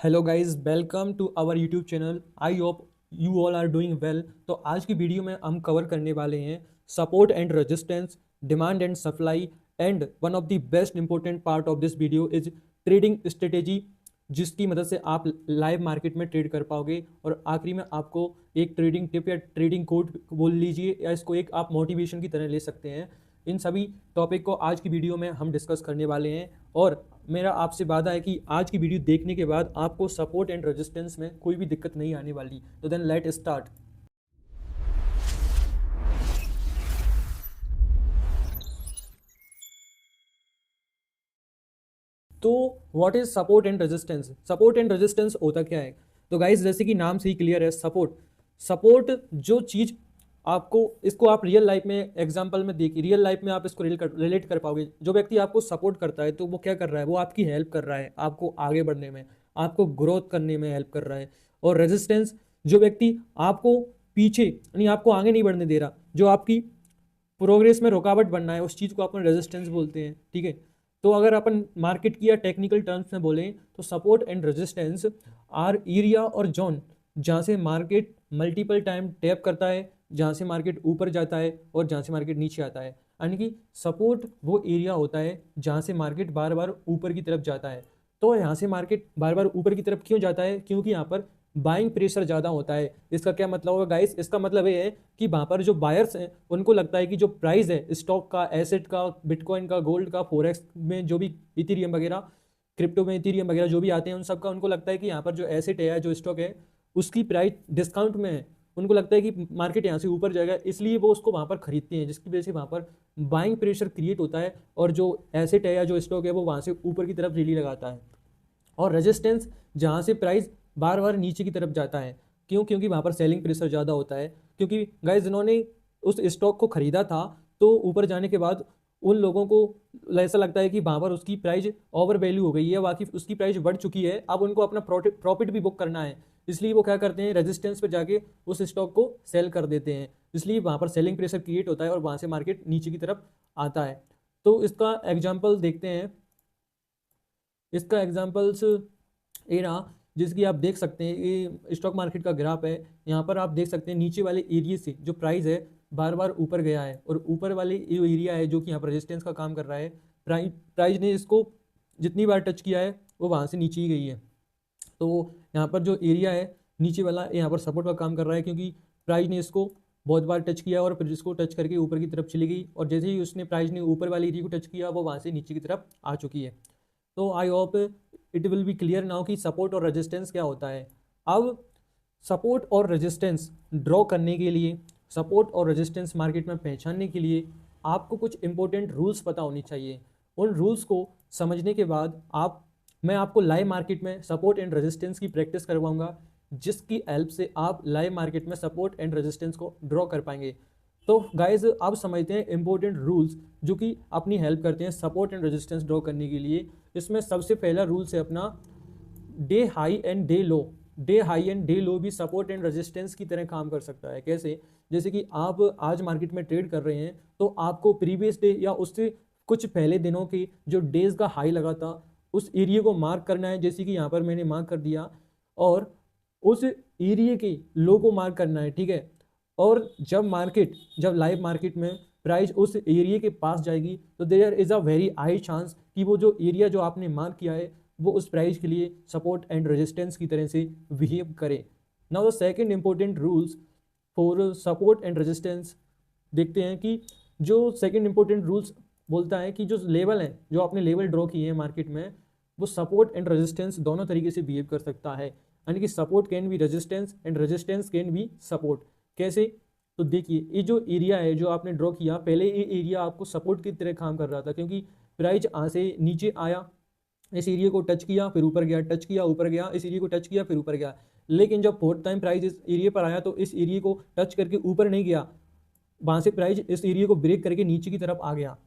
Hello guys, welcome to our YouTube channel. I hope you all are doing well. तो आज की video में हम कवर करने वाले हैं support and resistance, demand and supply, and one of the best important part of this video is trading strategy, जिसकी मदद से आप लाइव मार्केट में ट्रेड कर पाओगे। और आखिरी में आपको एक ट्रेडिंग टिप या ट्रेडिंग कोड बोल लीजिए, या इसको एक आप मोटिवेशन की तरह ले सकते हैं। इन सभी टॉपिक को आज की वीडियो में हम डिस्कस करने वाले हैं। और मेरा आपसे वादा है कि आज की वीडियो देखने के बाद आपको सपोर्ट एंड रेजिस्टेंस में कोई भी दिक्कत नहीं आने वाली। तो देन लेट स्टार्ट। तो what is support and resistance? Support and resistance होता क्या है? तो गाइस, जैसे कि नाम से ही क्लियर है, सपोर्ट सपोर्ट जो चीज़ आपको, इसको आप रियल लाइफ में एग्जांपल में देखिए, रियल लाइफ में आप इसको रिलेट कर पाओगे। जो व्यक्ति आपको सपोर्ट करता है तो वो क्या कर रहा है? वो आपकी हेल्प कर रहा है, आपको आगे बढ़ने में, आपको ग्रोथ करने में हेल्प कर रहा है। और रेजिस्टेंस, जो व्यक्ति आपको पीछे यानी आपको आगे नहीं बढ़ने दे रहा, जो आपकी प्रोग्रेस में रुकावट बनना है, उस चीज़ को अपन रेजिस्टेंस बोलते हैं। ठीक है। तो अगर अपन मार्केट की या टेक्निकल टर्म्स में बोलें तो support and resistance R area और जोन जहाँ से मार्केट मल्टीपल टाइम टैप करता है, जहाँ से मार्केट ऊपर जाता है और जहाँ से मार्केट नीचे आता है। यानी कि सपोर्ट वो एरिया होता है जहाँ से मार्केट बार बार ऊपर की तरफ जाता है। तो यहाँ से मार्केट बार बार ऊपर की तरफ क्यों जाता है? क्योंकि यहाँ पर बाइंग प्रेशर ज़्यादा होता है। इसका क्या मतलब होगा गाइस? इसका मतलब ये है कि वहाँ पर जो बायर्स हैं उनको लगता है कि जो प्राइस है स्टॉक का, एसेट का, बिटकॉइन का, गोल्ड का, फोरेक्स में जो भी इथेरियम वगैरह, क्रिप्टो में इथेरियम वगैरह जो भी आते हैं, उन सब का उनको लगता है कि यहाँ पर जो एसेट है, जो स्टॉक है, उसकी प्राइस डिस्काउंट में है। उनको लगता है कि मार्केट यहाँ से ऊपर जाएगा, इसलिए वो उसको वहाँ पर खरीदते हैं, जिसकी वजह से वहाँ पर बाइंग प्रेशर क्रिएट होता है और जो एसेट है या जो स्टॉक है वो वहाँ से ऊपर की तरफ रैली लगाता है। और रेजिस्टेंस, जहाँ से प्राइस बार बार नीचे की तरफ जाता है। क्यों? क्योंकि वहाँ पर सेलिंग प्रेशर ज़्यादा होता है। क्योंकि गाइस, जिन्होंने उस स्टॉक को खरीदा था तो ऊपर जाने के बाद उन लोगों को ऐसा लगता है कि वहाँ पर उसकी प्राइस ओवर वैल्यू हो गई है, बाकी उसकी प्राइस बढ़ चुकी है, अब उनको अपना प्रॉफिट भी बुक करना है। इसलिए वो क्या करते हैं? रेजिस्टेंस पर जाके उस स्टॉक को सेल कर देते हैं। इसलिए वहाँ पर सेलिंग प्रेशर क्रिएट होता है और वहाँ से मार्केट नीचे की तरफ आता है। तो इसका एग्जाम्पल देखते हैं। इसका एग्जाम्पल्स ये रहा, जिसकी आप देख सकते हैं, ये स्टॉक मार्केट का ग्राफ है। यहाँ पर आप देख सकते हैं नीचे वाले एरिया से जो प्राइस है बार बार ऊपर गया है, और ऊपर वाले जो एरिया है जो कि यहाँ पर रेजिस्टेंस का काम कर रहा है, प्राइस ने इसको जितनी बार टच किया है वो वहाँ से नीचे ही गई है। तो यहाँ पर जो एरिया है नीचे वाला, यहाँ पर सपोर्ट का काम कर रहा है, क्योंकि प्राइस ने इसको बहुत बार टच किया और फिर इसको टच करके ऊपर की तरफ चली गई, और जैसे ही उसने प्राइस ने ऊपर वाले एरिया को टच किया वो वहाँ से नीचे की तरफ आ चुकी है। तो I hope it will be clear now कि सपोर्ट और रेजिस्टेंस क्या होता है। अब सपोर्ट और रेजिस्टेंस ड्रॉ करने के लिए, सपोर्ट और रेजिस्टेंस मार्केट में पहचानने के लिए आपको कुछ इंपॉर्टेंट रूल्स पता होने चाहिए। उन रूल्स को समझने के बाद मैं आपको लाइव मार्केट में सपोर्ट एंड रेजिस्टेंस की प्रैक्टिस करवाऊंगा, जिसकी हेल्प से आप लाइव मार्केट में सपोर्ट एंड रेजिस्टेंस को ड्रॉ कर पाएंगे। तो गाइज, आप समझते हैं इंपॉर्टेंट रूल्स जो कि अपनी हेल्प करते हैं सपोर्ट एंड रेजिस्टेंस ड्रॉ करने के लिए। इसमें सबसे पहला रूल्स है अपना day high and day low. Day high and day लो भी सपोर्ट एंड रेजिस्टेंस की तरह काम कर सकता है। कैसे? जैसे कि आप आज मार्केट में ट्रेड कर रहे हैं तो आपको प्रीवियस डे या उससे कुछ पहले दिनों की जो डेज का हाई लगा था उस एरिया को मार्क करना है, जैसे कि यहाँ पर मैंने मार्क कर दिया, और उस एरिया के लो को मार्क करना है। ठीक है। और जब लाइव मार्केट में प्राइस उस एरिया के पास जाएगी तो there is a very high chance कि वो जो एरिया जो आपने मार्क किया है वो उस प्राइस के लिए सपोर्ट एंड रेजिस्टेंस की तरह से बिहेव करे। Now the second important rules for support and resistance, देखते हैं कि जो सेकंड इंपॉर्टेंट रूल्स बोलता है कि जो लेवल है, जो आपने लेवल ड्रॉ किए हैं मार्केट में, वो सपोर्ट एंड रेजिस्टेंस दोनों तरीके से बिहेव कर सकता है। यानी कि support can be resistance and resistance can be support. कैसे? तो देखिए, ये जो एरिया है जो आपने ड्रॉ किया, पहले ये एरिया आपको सपोर्ट की तरह काम कर रहा था, क्योंकि प्राइस यहाँ से नीचे आया, इस एरिया को टच किया, फिर ऊपर गया, टच किया, ऊपर गया, इस एरिया को टच किया, फिर ऊपर गया। लेकिन जब फोर्थ टाइम प्राइस इस एरिया पर आया तो इस एरिया को टच करके ऊपर नहीं गया, वहाँ से प्राइस इस एरिया को ब्रेक करके नीचे की तरफ आ गया।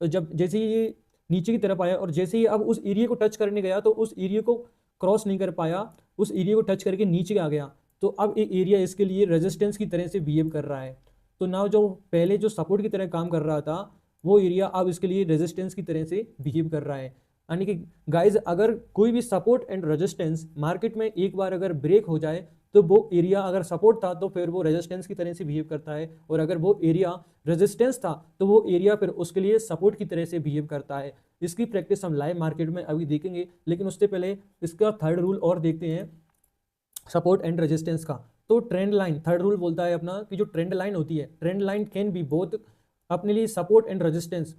तो जब जैसे ही ये नीचे की तरफ आया और जैसे ही अब उस एरिया को टच करने गया तो उस एरिया को क्रॉस नहीं कर पाया, उस एरिया को टच करके नीचे आ गया। तो अब ये एरिया इसके लिए रेजिस्टेंस की तरह से बिहेव कर रहा है। तो नाउ जो पहले जो सपोर्ट की तरह काम कर रहा था वो एरिया अब इसके लिए रेजिस्टेंस की तरह से बिहेव कर रहा है। यानी कि गाइज अगर कोई भी सपोर्ट एंड रेजिस्टेंस मार्केट में एक बार अगर ब्रेक हो जाए तो वो एरिया अगर सपोर्ट था तो फिर वो रेजिस्टेंस की तरह से बिहेव करता है, और अगर वो एरिया रेजिस्टेंस था तो वो एरिया फिर उसके लिए सपोर्ट की तरह से बिहेव करता है। इसकी प्रैक्टिस हम लाइव मार्केट में अभी देखेंगे, लेकिन उससे पहले इसका थर्ड रूल और देखते हैं सपोर्ट एंड रेजिस्टेंस का। तो ट्रेंड लाइन, थर्ड रूल बोलता है अपना कि जो ट्रेंड लाइन होती है, trend line can be both अपने लिए सपोर्ट एंड रेजिस्टेंस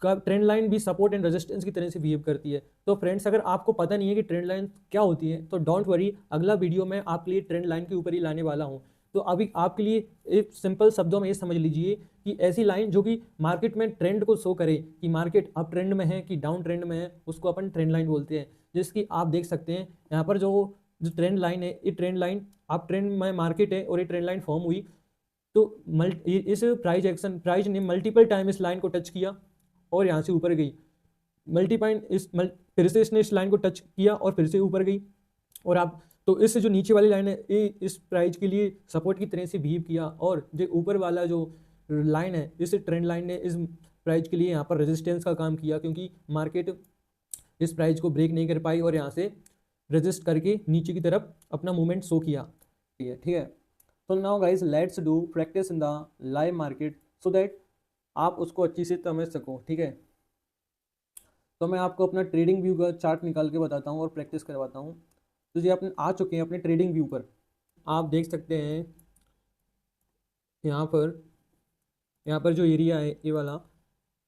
का, ट्रेंड लाइन भी सपोर्ट एंड रेजिस्टेंस की तरह से बिहेव करती है। तो फ्रेंड्स अगर आपको पता नहीं है कि ट्रेंड लाइन क्या होती है तो डोंट वरी, अगला वीडियो में आपके लिए ट्रेंड लाइन के ऊपर ही लाने वाला हूँ। तो अभी आपके लिए एक सिंपल शब्दों में ये समझ लीजिए कि ऐसी लाइन जो कि मार्केट में ट्रेंड को शो करे कि मार्केट अप ट्रेंड में है कि डाउन ट्रेंड में है, उसको अपन ट्रेंड लाइन बोलते हैं। जिसकी आप देख सकते हैं यहाँ पर जो जो ट्रेंड लाइन है, ये ट्रेंड लाइन आप ट्रेंड में मार्केट है और ये ट्रेंड लाइन फॉर्म हुई, तो इस प्राइज ने मल्टीपल टाइम इस लाइन को टच किया और यहाँ से ऊपर गई, फिर से इसने इस लाइन को टच किया और फिर से ऊपर गई। और आप तो इस जो नीचे वाली लाइन है ये इस प्राइज के लिए सपोर्ट की तरह से बिहेव किया, और जो ऊपर वाला जो लाइन है इस ट्रेंड लाइन ने इस प्राइज के लिए यहाँ पर रेजिस्टेंस का काम किया, क्योंकि मार्केट इस प्राइज को ब्रेक नहीं कर पाई और यहाँ से रेजिस्ट करके नीचे की तरफ अपना मूवमेंट शो किया। ठीक है। तो now guys let's do practice in the live market so that आप उसको अच्छी से समझ सको। ठीक है, तो मैं आपको अपना ट्रेडिंग व्यू का चार्ट निकाल के बताता हूँ और प्रैक्टिस करवाता हूँ। तो ये अपने आ चुके हैं अपने ट्रेडिंग व्यू पर, आप देख सकते हैं यहाँ पर जो एरिया है ये वाला,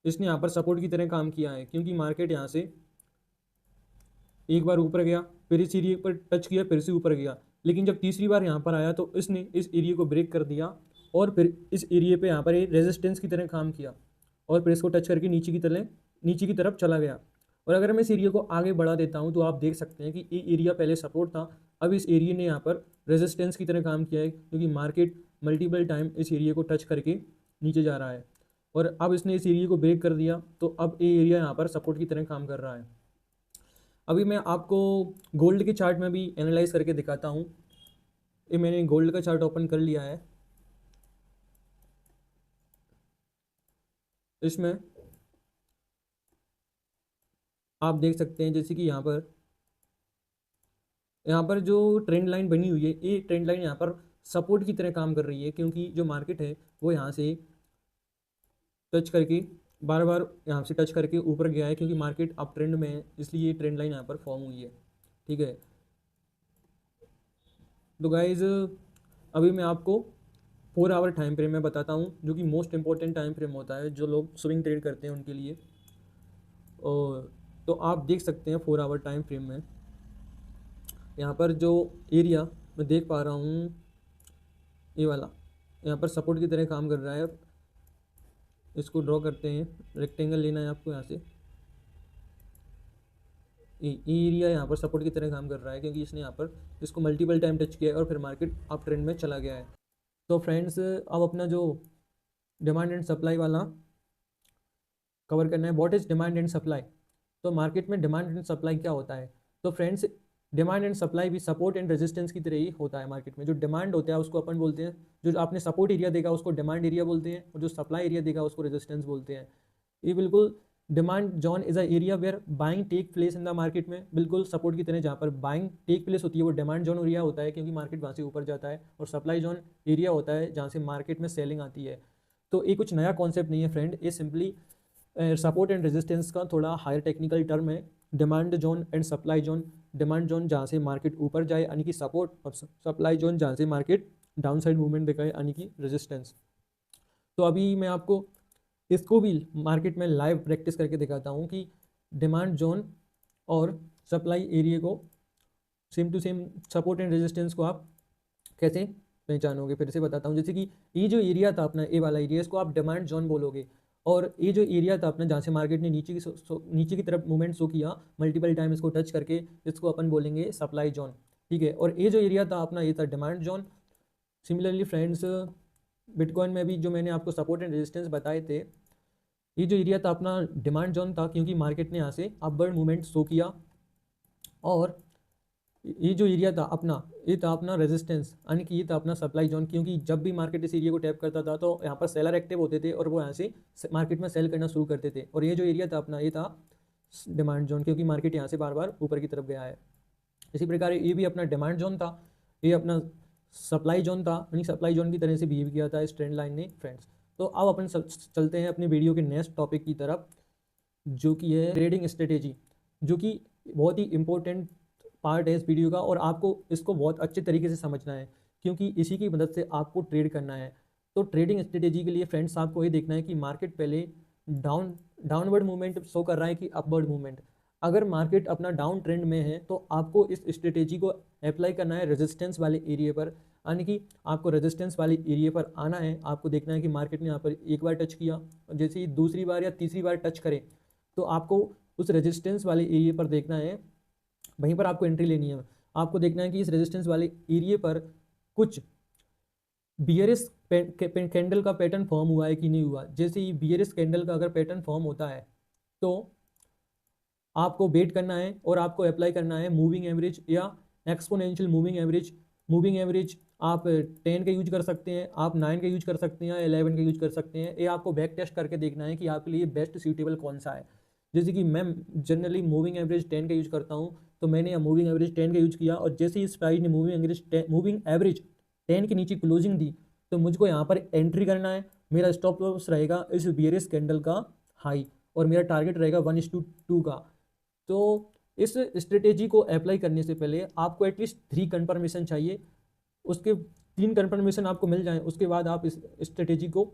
इसने यहाँ पर सपोर्ट की तरह काम किया है, क्योंकि मार्केट यहाँ से एक बार ऊपर गया, फिर इस एरिया पर टच किया, फिर से ऊपर गया, लेकिन जब तीसरी बार यहाँ पर आया तो इसने इस एरिया को ब्रेक कर दिया और फिर इस एरिया पे यहाँ पर ये रेजिस्टेंस की तरह काम किया और फिर इसको टच करके नीचे की तरफ चला गया। और अगर मैं इस एरिया को आगे बढ़ा देता हूँ तो आप देख सकते हैं कि ये एरिया पहले सपोर्ट था, अब इस एरिया ने यहाँ पर रेजिस्टेंस की तरह काम किया है, क्योंकि मार्केट मल्टीपल टाइम इस एरिया को टच करके नीचे जा रहा है और अब इसने इस एरिया को ब्रेक कर दिया, तो अब ये एरिया यहाँ पर सपोर्ट की तरह काम कर रहा है। अभी मैं आपको गोल्ड के चार्ट में भी एनालाइज करके दिखाता हूँ। ये मैंने गोल्ड का चार्ट ओपन कर लिया है, इसमें आप देख सकते हैं जैसे कि यहाँ पर जो ट्रेंड लाइन बनी हुई है, ये ट्रेंड लाइन यहाँ पर सपोर्ट की तरह काम कर रही है, क्योंकि जो मार्केट है वो यहाँ से टच करके बार बार यहाँ से टच करके ऊपर गया है, क्योंकि मार्केट अप ट्रेंड में है, इसलिए ये ट्रेंड लाइन यहाँ पर फॉर्म हुई है। ठीक है, तो गाइज अभी मैं आपको 4 आवर टाइम फ्रेम में बताता हूँ, जो कि मोस्ट इंपॉर्टेंट टाइम फ्रेम होता है जो लोग स्विंग ट्रेड करते हैं उनके लिए। और तो आप देख सकते हैं 4 आवर टाइम फ्रेम में यहाँ पर जो एरिया मैं देख पा रहा हूँ, ये वाला यहाँ पर सपोर्ट की तरह काम कर रहा है। इसको ड्रॉ करते हैं, रेक्टेंगल लेना है आपको, यहाँ से ये एरिया यहाँ पर सपोर्ट की तरह काम कर रहा है, क्योंकि इसने यहाँ पर इसको मल्टीपल टाइम टच किया है और फिर मार्केट अप ट्रेंड में चला गया है। तो फ्रेंड्स अब अपना जो डिमांड एंड सप्लाई वाला कवर करना है, what is demand and supply. तो मार्केट में डिमांड एंड सप्लाई क्या होता है, तो फ्रेंड्स डिमांड एंड सप्लाई भी सपोर्ट एंड रेजिस्टेंस की तरह ही होता है। मार्केट में जो डिमांड होता है उसको अपन बोलते हैं, जो आपने सपोर्ट एरिया देखा उसको डिमांड एरिया बोलते हैं, और जो सप्लाई एरिया देखा उसको रेजिस्टेंस बोलते हैं। ये बिल्कुल demand zone is a area where buying take place in the market में, बिल्कुल सपोर्ट की तरह जहाँ पर बाइंग टेक प्लेस होती है वो डिमांड जोन एरिया होता है, क्योंकि मार्केट वहाँ से ऊपर जाता है। और सप्लाई जोन एरिया होता है जहाँ से मार्केट में सेलिंग आती है। तो ये कुछ नया कॉन्सेप्ट नहीं है फ्रेंड, ये सिंपली सपोर्ट एंड रेजिस्टेंस का थोड़ा हायर टेक्निकल टर्म है। Demand zone and supply zone, demand zone जहाँ से मार्केट ऊपर जाए यानी कि सपोर्ट, और सप्लाई जोन जहाँ से मार्केट डाउन साइड मूवमेंट दिखाए यानी कि रेजिस्टेंस। तो अभी मैं आपको इसको भी मार्केट में लाइव प्रैक्टिस करके दिखाता हूँ कि डिमांड जोन और सप्लाई एरिया को same to same support and resistance को आप कैसे पहचानोगे। फिर से बताता हूँ, जैसे कि ये जो एरिया था अपना, ए वाला एरिया, इसको आप डिमांड जोन बोलोगे, और ये जो एरिया था अपना जहाँ से मार्केट ने नीचे की तरफ मूवमेंट शो किया मल्टीपल टाइम इसको टच करके, इसको अपन बोलेंगे सप्लाई जोन। ठीक है, और ये जो एरिया था अपना ये था demand zone. Similarly friends bitcoin में भी जो मैंने आपको सपोर्ट एंड रेजिस्टेंस बताए थे, ये जो एरिया था अपना डिमांड जोन था, क्योंकि मार्केट ने यहाँ से अपवर्ड मूवमेंट शो किया। और ये जो एरिया था अपना, ये था अपना रेजिस्टेंस, यानी कि ये था अपना सप्लाई जोन, क्योंकि जब भी मार्केट इस एरिया को टैप करता था तो यहाँ पर सेलर एक्टिव होते थे और वो यहाँ से मार्केट में सेल करना शुरू करते थे। और ये जो एरिया था अपना, ये था डिमांड जोन, क्योंकि मार्केट यहाँ से बार बार ऊपर की तरफ गया है। इसी प्रकार ये भी अपना डिमांड जोन था, ये अपना सप्लाई जोन था, यानी सप्लाई जोन की तरह से बिहेव किया था इस ट्रेंड लाइन ने फ्रेंड्स। तो अब अपन चलते हैं अपनी वीडियो के नेक्स्ट टॉपिक की तरफ, जो कि है ट्रेडिंग स्ट्रेटेजी, जो कि बहुत ही इंपॉर्टेंट पार्ट है इस वीडियो का, और आपको इसको बहुत अच्छे तरीके से समझना है, क्योंकि इसी की मदद से आपको ट्रेड करना है। तो ट्रेडिंग स्ट्रेटेजी के लिए फ्रेंड्स आपको ये देखना है कि मार्केट पहले डाउनवर्ड मूवमेंट शो कर रहा है कि अपवर्ड मूवमेंट। अगर मार्केट अपना डाउन ट्रेंड में है तो आपको इस स्ट्रेटेजी को अप्लाई करना है रेजिस्टेंस वाले एरिया पर, यानी कि आपको रेजिस्टेंस वाले एरिया पर आना है। आपको देखना है कि मार्केट ने यहाँ पर एक बार टच किया, और जैसे ही दूसरी बार या तीसरी बार टच करे तो आपको उस रेजिस्टेंस वाले एरिया पर देखना है, वहीं पर आपको एंट्री लेनी है। आपको देखना है कि इस रेजिस्टेंस वाले एरिया पर कुछ बियरिश कैंडल का पैटर्न फॉर्म हुआ है कि नहीं हुआ। जैसे ही बियरिश कैंडल का अगर पैटर्न फॉर्म होता है तो आपको वेट करना है और आपको अप्लाई करना है मूविंग एवरेज या exponential moving average. Moving average आप 10 का यूज कर सकते हैं, आप 9 का यूज कर सकते हैं, 11 का यूज कर सकते हैं। ये आपको बैक टेस्ट करके देखना है कि आपके लिए बेस्ट सूटेबल कौन सा है। जैसे कि मैं जनरली मूविंग एवरेज 10 का यूज करता हूँ, तो मैंने यहाँ मूविंग एवरेज 10 का यूज किया, और जैसे ही इस प्राइस ने मूविंग एवरेज 10 के नीचे क्लोजिंग दी तो मुझको यहाँ पर एंट्री करना है। मेरा स्टॉप लॉस रहेगा इस बियरिश कैंडल का हाई, और मेरा टारगेट रहेगा 1:2 का। तो इस स्ट्रेटेजी को अप्लाई करने से पहले आपको एटलीस्ट 3 कंफर्मेशन चाहिए। उसके 3 कंफर्मेशन आपको मिल जाएं, उसके बाद आप इस स्ट्रेटेजी को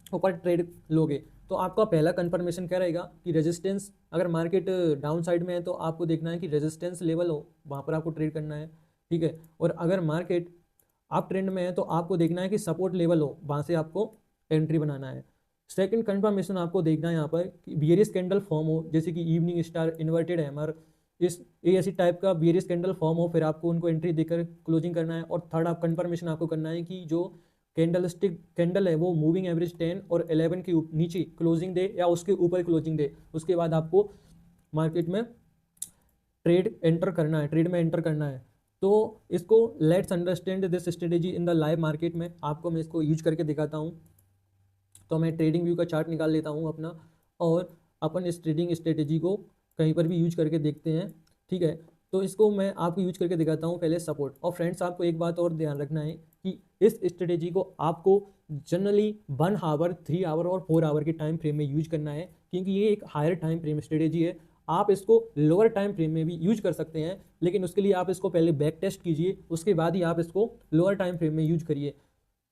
ऊपर ट्रेड लोगे। तो आपका पहला कंफर्मेशन क्या रहेगा कि रेजिस्टेंस, अगर मार्केट डाउन साइड में है तो आपको देखना है कि रेजिस्टेंस लेवल हो, वहाँ पर आपको ट्रेड करना है, ठीक है। और अगर मार्केट आप ट्रेंड में है तो आपको देखना है कि सपोर्ट लेवल हो, वहाँ से आपको एंट्री बनाना है। सेकंड कंफर्मेशन आपको देखना है यहाँ पर कि बियरिश कैंडल फॉर्म हो, जैसे कि इवनिंग स्टार, इन्वर्टेड हैमर, ऐसी टाइप का बियरिश कैंडल फॉर्म हो, फिर आपको उनको एंट्री देकर क्लोजिंग करना है। और थर्ड आप कंफर्मेशन आपको करना है कि जो कैंडल है वो मूविंग एवरेज 10 और 11 के नीचे क्लोजिंग दे या उसके ऊपर क्लोजिंग दे। उसके बाद आपको मार्केट में ट्रेड में एंटर करना है। तो इसको let's understand this strategy in the live market में। आपको मैं इसको यूज करके दिखाता हूँ। तो मैं ट्रेडिंग व्यू का चार्ट निकाल लेता हूँ अपना, और अपन इस ट्रेडिंग स्ट्रेटेजी को कहीं पर भी यूज करके देखते हैं, ठीक है। तो इसको मैं आपको यूज करके दिखाता हूँ पहले सपोर्ट। और फ्रेंड्स आपको एक बात और ध्यान रखना है कि इस स्ट्रेटेजी को आपको जनरली 1 आवर, 3 आवर और 4 आवर के टाइम फ्रेम में यूज करना है, क्योंकि ये एक हायर टाइम फ्रेम स्ट्रेटेजी है। आप इसको लोअर टाइम फ्रेम में भी यूज कर सकते हैं, लेकिन उसके लिए आप इसको पहले बैक टेस्ट कीजिए, उसके बाद ही आप इसको लोअर टाइम फ्रेम में यूज करिए।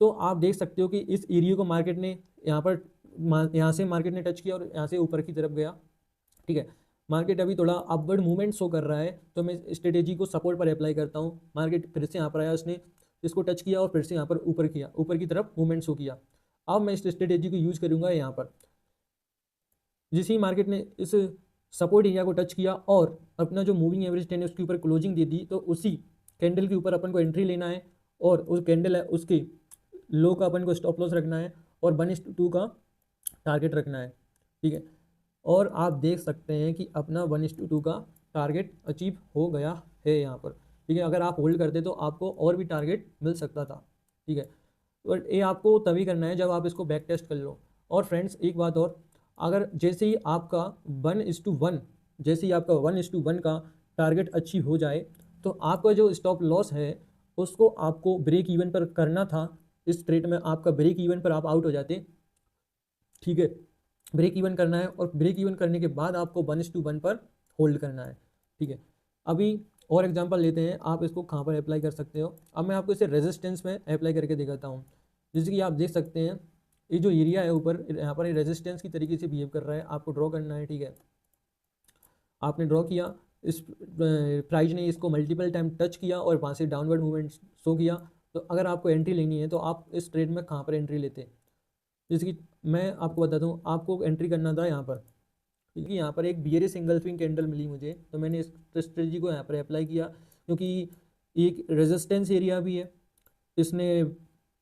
तो आप देख सकते हो कि इस एरिया को मार्केट ने यहाँ से मार्केट ने टच किया और यहाँ से ऊपर की तरफ गया, ठीक है। मार्केट अभी थोड़ा अपवर्ड मूवमेंट शो कर रहा है, तो मैं स्ट्रेटेजी को सपोर्ट पर अप्लाई करता हूँ। मार्केट फिर से यहाँ पर आया, उसने इसको टच किया और फिर से यहाँ पर ऊपर की तरफ मूवमेंट शो किया। अब मैं इस स्ट्रेटेजी को यूज करूँगा यहाँ पर। जिस ही मार्केट ने इस सपोर्ट एरिया को टच किया और अपना जो मूविंग एवरेज 10 है उसके ऊपर क्लोजिंग दे दी, तो उसी कैंडल के ऊपर अपन को एंट्री लेना है, और उस कैंडल है उसके लो का अपन को स्टॉप लॉस रखना है, और 1:2 का टारगेट रखना है, ठीक है। और आप देख सकते हैं कि अपना 1:2 का टारगेट अचीव हो गया है यहाँ पर, ठीक है। अगर आप होल्ड करते तो आपको और भी टारगेट मिल सकता था, ठीक है। बट ये आपको तभी करना है जब आप इसको बैक टेस्ट कर लो। और फ्रेंड्स एक बात और, अगर जैसे ही आपका 1:1 का टारगेट अचीव हो जाए, तो आपका जो स्टॉप लॉस है उसको आपको ब्रेक इवन पर करना था। इस ट्रेड में आपका ब्रेक इवन पर आप आउट हो जाते, ठीक है। ब्रेक इवन करना है, और ब्रेक इवन करने के बाद आपको 1:1 पर होल्ड करना है, ठीक है। अभी और एग्जांपल लेते हैं, आप इसको कहाँ पर अप्लाई कर सकते हो। अब मैं आपको इसे रेजिस्टेंस में अप्लाई करके दिखाता हूँ। जैसे कि आप देख सकते हैं ये जो एरिया है ऊपर, यहाँ पर रेजिस्टेंस की तरीके से बिहेव कर रहा है। आपको ड्रॉ करना है, ठीक है। आपने ड्रॉ किया, इस प्राइस ने इसको मल्टीपल टाइम टच किया और वहाँ से डाउनवर्ड मूवमेंट शो किया। तो अगर आपको एंट्री लेनी है तो आप इस ट्रेड में कहाँ पर एंट्री लेते हैं। जैसे कि मैं आपको बताता हूँ, आपको एंट्री करना था यहाँ पर, क्योंकि यहाँ पर एक बियरिश इंगल्फिंग कैंडल मिली मुझे, तो मैंने इस स्ट्रेटजी को यहाँ पर अप्लाई किया। क्योंकि एक रेजिस्टेंस एरिया भी है, इसने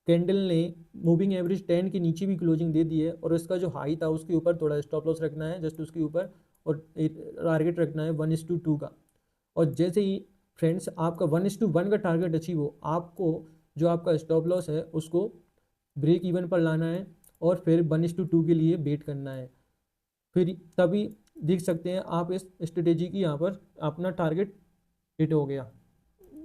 कैंडल ने मूविंग एवरेज 10 के नीचे भी क्लोजिंग दे दी है, और इसका जो हाई था उसके ऊपर थोड़ा स्टॉप लॉस रखना है जस्ट उसके ऊपर, और टारगेट रखना है 1:2 का। और जैसे ही फ्रेंड्स आपका 1:1 का टारगेट अचीव हो, आपको जो आपका स्टॉप लॉस है उसको ब्रेक इवन पर लाना है, और फिर 1:2 के लिए वेट करना है। फिर तभी देख सकते हैं आप इस स्ट्रेटेजी की यहाँ पर अपना टारगेट हिट हो गया।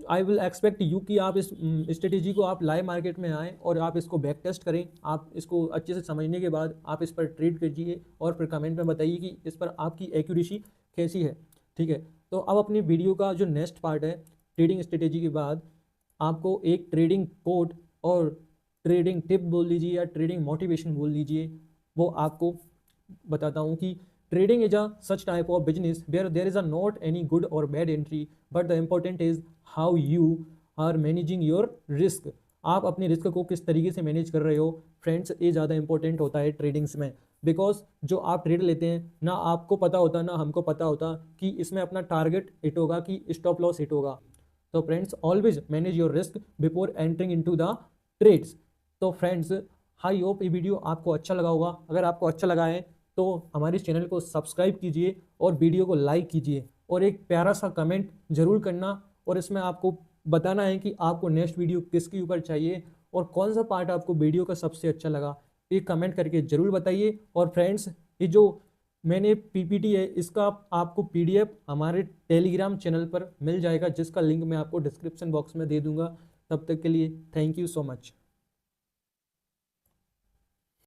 आई विल एक्सपेक्ट यू कि आप इस स्ट्रेटेजी को आप लाइव मार्केट में आएँ और आप इसको बैक टेस्ट करें। आप इसको अच्छे से समझने के बाद आप इस पर ट्रेड कीजिए और फिर कमेंट में बताइए कि इस पर आपकी एक्यूरेसी कैसी है। ठीक है, तो अब अपनी वीडियो का जो नेक्स्ट पार्ट है ट्रेडिंग स्ट्रेटेजी के बाद आपको एक ट्रेडिंग कोड और ट्रेडिंग टिप बोल लीजिए या ट्रेडिंग मोटिवेशन बोल लीजिए, वो आपको बताता हूँ कि trading is a such type of business where there is a not any good or bad entry, but the important is how you are managing your risk। आप अपने रिस्क को किस तरीके से मैनेज कर रहे हो फ्रेंड्स, ये ज़्यादा इंपॉर्टेंट होता है ट्रेडिंग्स में। बिकॉज जो आप ट्रेड लेते हैं ना आपको पता होता ना हमको पता होता कि इसमें अपना टारगेट हिट होगा कि स्टॉप लॉस हिट होगा। तो friends always manage your risk before entering into the trades. तो फ्रेंड्स आई होप ये वीडियो आपको अच्छा लगा होगा। अगर आपको अच्छा लगा है तो हमारे चैनल को सब्सक्राइब कीजिए और वीडियो को लाइक कीजिए और एक प्यारा सा कमेंट ज़रूर करना, और इसमें आपको बताना है कि आपको नेक्स्ट वीडियो किसके ऊपर चाहिए और कौन सा पार्ट आपको वीडियो का सबसे अच्छा लगा, ये कमेंट करके ज़रूर बताइए। और फ्रेंड्स ये जो मैंने पीपीटी है इसका आपको पीडीएफ हमारे टेलीग्राम चैनल पर मिल जाएगा, जिसका लिंक मैं आपको डिस्क्रिप्शन बॉक्स में दे दूंगा। तब तक के लिए थैंक यू सो मच।